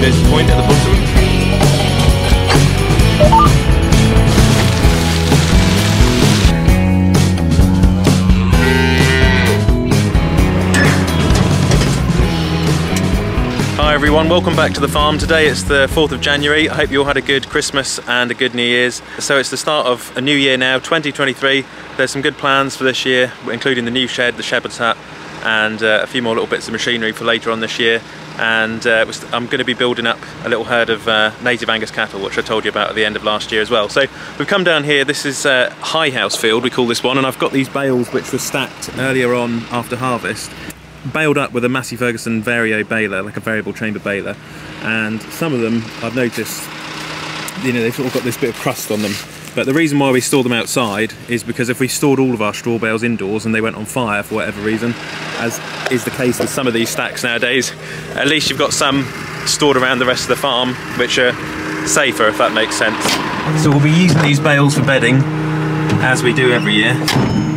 There's a point at the bottom. Hi everyone, welcome back to the farm. Today it's the 4th of January. I hope you all had a good Christmas and a good New Year's. So it's the start of a new year now, 2023. There's some good plans for this year, including the new shed, the shepherd's hut, and a few more little bits of machinery for later on this year. And I'm going to be building up a little herd of native Angus cattle, which I told you about at the end of last year as well. So we've come down here. This is High House Field, we call this one, and I've got these bales which were stacked earlier on after harvest, baled up with a Massey Ferguson Vario baler, like a variable chamber baler, and some of them I've noticed, you know, they've sort of got this bit of crust on them. But the reason why we store them outside is because if we stored all of our straw bales indoors and they went on fire for whatever reason, as is the case with some of these stacks nowadays, at least you've got some stored around the rest of the farm which are safer, if that makes sense. So we'll be using these bales for bedding, as we do every year,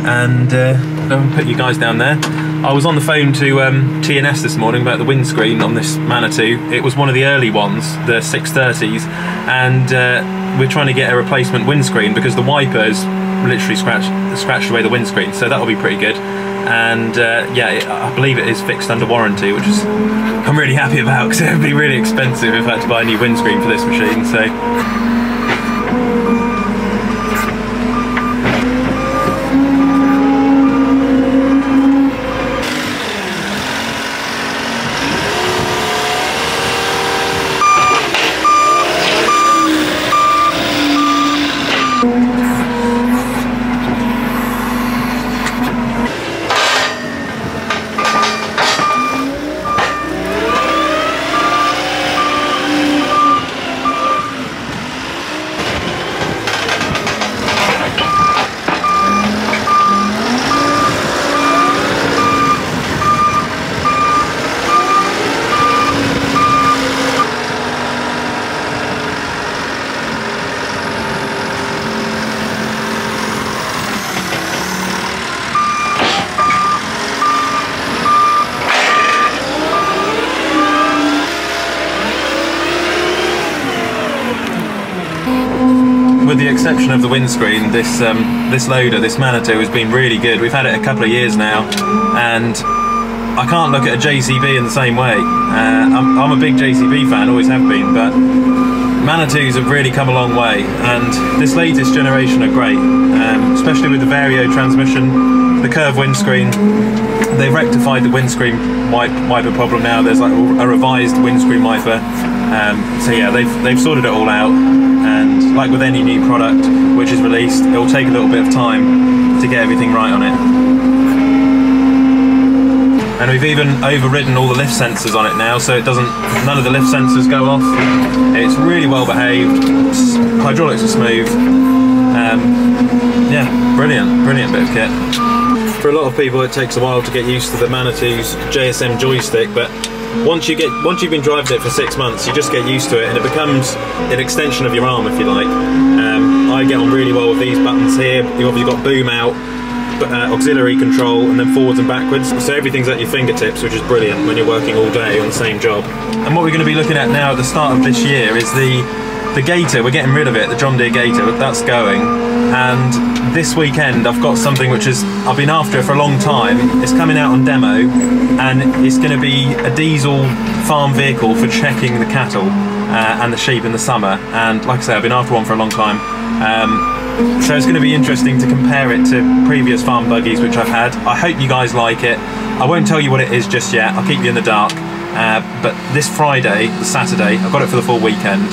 and I'll put you guys down there. I was on the phone to T&S this morning about the windscreen on this Manitou. It was one of the early ones, the 630s, and we're trying to get a replacement windscreen because the wipers literally scratched away the windscreen, so that'll be pretty good. And yeah, I believe it is fixed under warranty, which is I'm really happy about, because it would be really expensive if I had to buy a new windscreen for this machine. So with the exception of the windscreen, this loader, this Manitou, has been really good. We've had it a couple of years now, and I can't look at a JCB in the same way. I'm a big JCB fan, always have been, but Manitous have really come a long way, and this latest generation are great, especially with the Vario transmission, the curved windscreen. They've rectified the windscreen wiper problem now. There's like a revised windscreen wiper. So yeah, they've sorted it all out, and like with any new product which is released, it will take a little bit of time to get everything right on it. And we've even overridden all the lift sensors on it now, so none of the lift sensors go off. It's really well behaved, hydraulics are smooth. Yeah, brilliant bit of kit. For a lot of people it takes a while to get used to the Manitou's JSM joystick, but once you've been driving it for 6 months, you just get used to it, and it becomes an extension of your arm, if you like. I get on really well with these buttons here. You've obviously got boom out, auxiliary control, and then forwards and backwards, so everything's at your fingertips, which is brilliant when you're working all day on the same job. And what we're going to be looking at now at the start of this year is the Gator. We're getting rid of it, the John Deere Gator, that's going, and this weekend I've got something which I've been after for a long time. It's coming out on demo, and it's going to be a diesel farm vehicle for checking the cattle and the sheep in the summer, and like I say, I've been after one for a long time. So it's going to be interesting to compare it to previous farm buggies which I've had. I hope you guys like it. I won't tell you what it is just yet, I'll keep you in the dark. But this Friday, the Saturday, I've got it for the full weekend.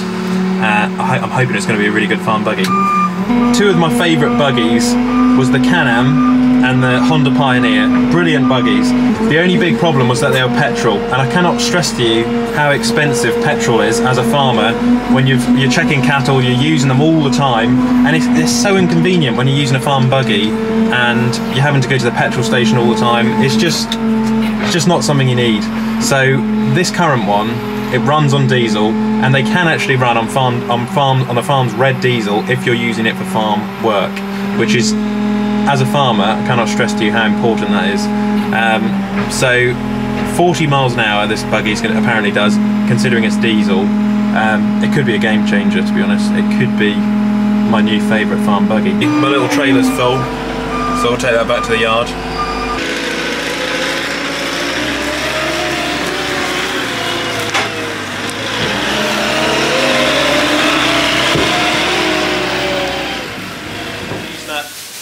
I'm hoping it's going to be a really good farm buggy. Two of my favourite buggies was the Can-Am and the Honda Pioneer. Brilliant buggies. The only big problem was that they were petrol, and I cannot stress to you how expensive petrol is as a farmer when you're checking cattle, you're using them all the time, and it's so inconvenient when you're using a farm buggy and you're having to go to the petrol station all the time. It's just not something you need. So this current one, it runs on diesel, and they can actually run on the farm's red diesel if you're using it for farm work, which is, as a farmer, I cannot stress to you how important that is. So 40 miles an hour this buggy apparently does, considering it's diesel. It could be a game changer, to be honest. It could be my new favourite farm buggy. My little trailer's full, so I'll take that back to the yard.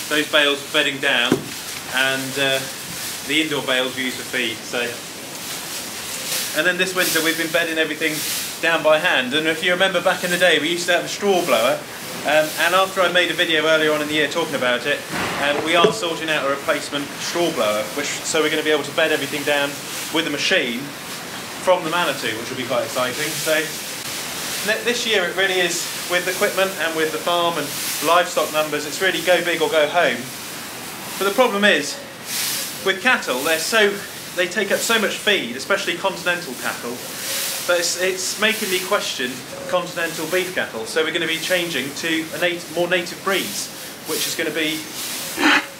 Those bales for bedding down, and the indoor bales we use for feed. So, and then this winter we've been bedding everything down by hand. And if you remember back in the day, we used to have a straw blower. And after I made a video earlier on in the year talking about it, we are sorting out a replacement straw blower, so we're going to be able to bed everything down with a machine from the Manitou, which will be quite exciting. So this year it really is, with equipment and with the farm and livestock numbers, it's really go big or go home. But the problem is, with cattle, they take up so much feed, especially continental cattle, that it's making me question continental beef cattle. So we're going to be changing to more native breeds, which is going to be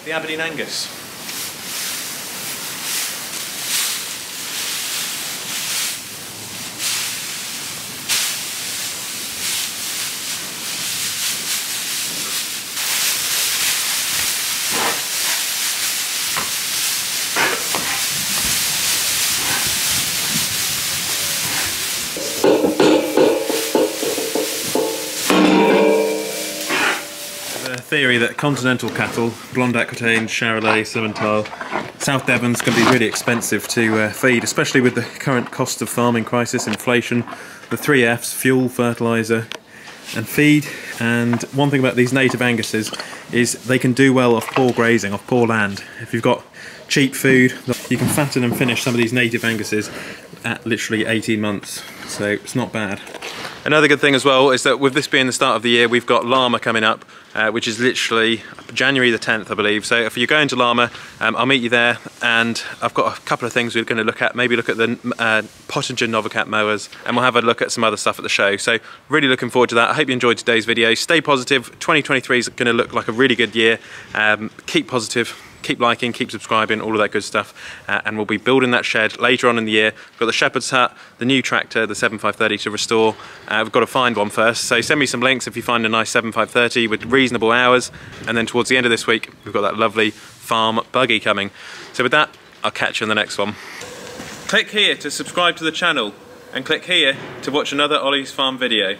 the Aberdeen Angus. Theory that continental cattle, Blonde Aquitaine, Charolais, Simmental, South Devon's going to be really expensive to feed, especially with the current cost of farming crisis, inflation, the 3 F's, fuel, fertiliser and feed. And one thing about these native Anguses is they can do well off poor grazing, off poor land. If you've got cheap food, you can fatten and finish some of these native Anguses at literally 18 months, so it's not bad. Another good thing as well is that with this being the start of the year, we've got Lamma coming up, which is literally January the 10th, I believe. So if you're going to Lamma, I'll meet you there, and I've got a couple of things we're going to look at. Maybe look at the Pottinger Novacat mowers, and we'll have a look at some other stuff at the show. So really looking forward to that. I hope you enjoyed today's video. Stay positive. 2023 is going to look like a really good year. Keep positive. Keep liking, keep subscribing, all of that good stuff, and we'll be building that shed later on in the year. We've got the shepherd's hut, the new tractor, the 7530 to restore. We've got to find one first, so send me some links if you find a nice 7530 with reasonable hours, and then towards the end of this week we've got that lovely farm buggy coming. So with that, I'll catch you in the next one. Click here to subscribe to the channel, and click here to watch another Olly's Farm video.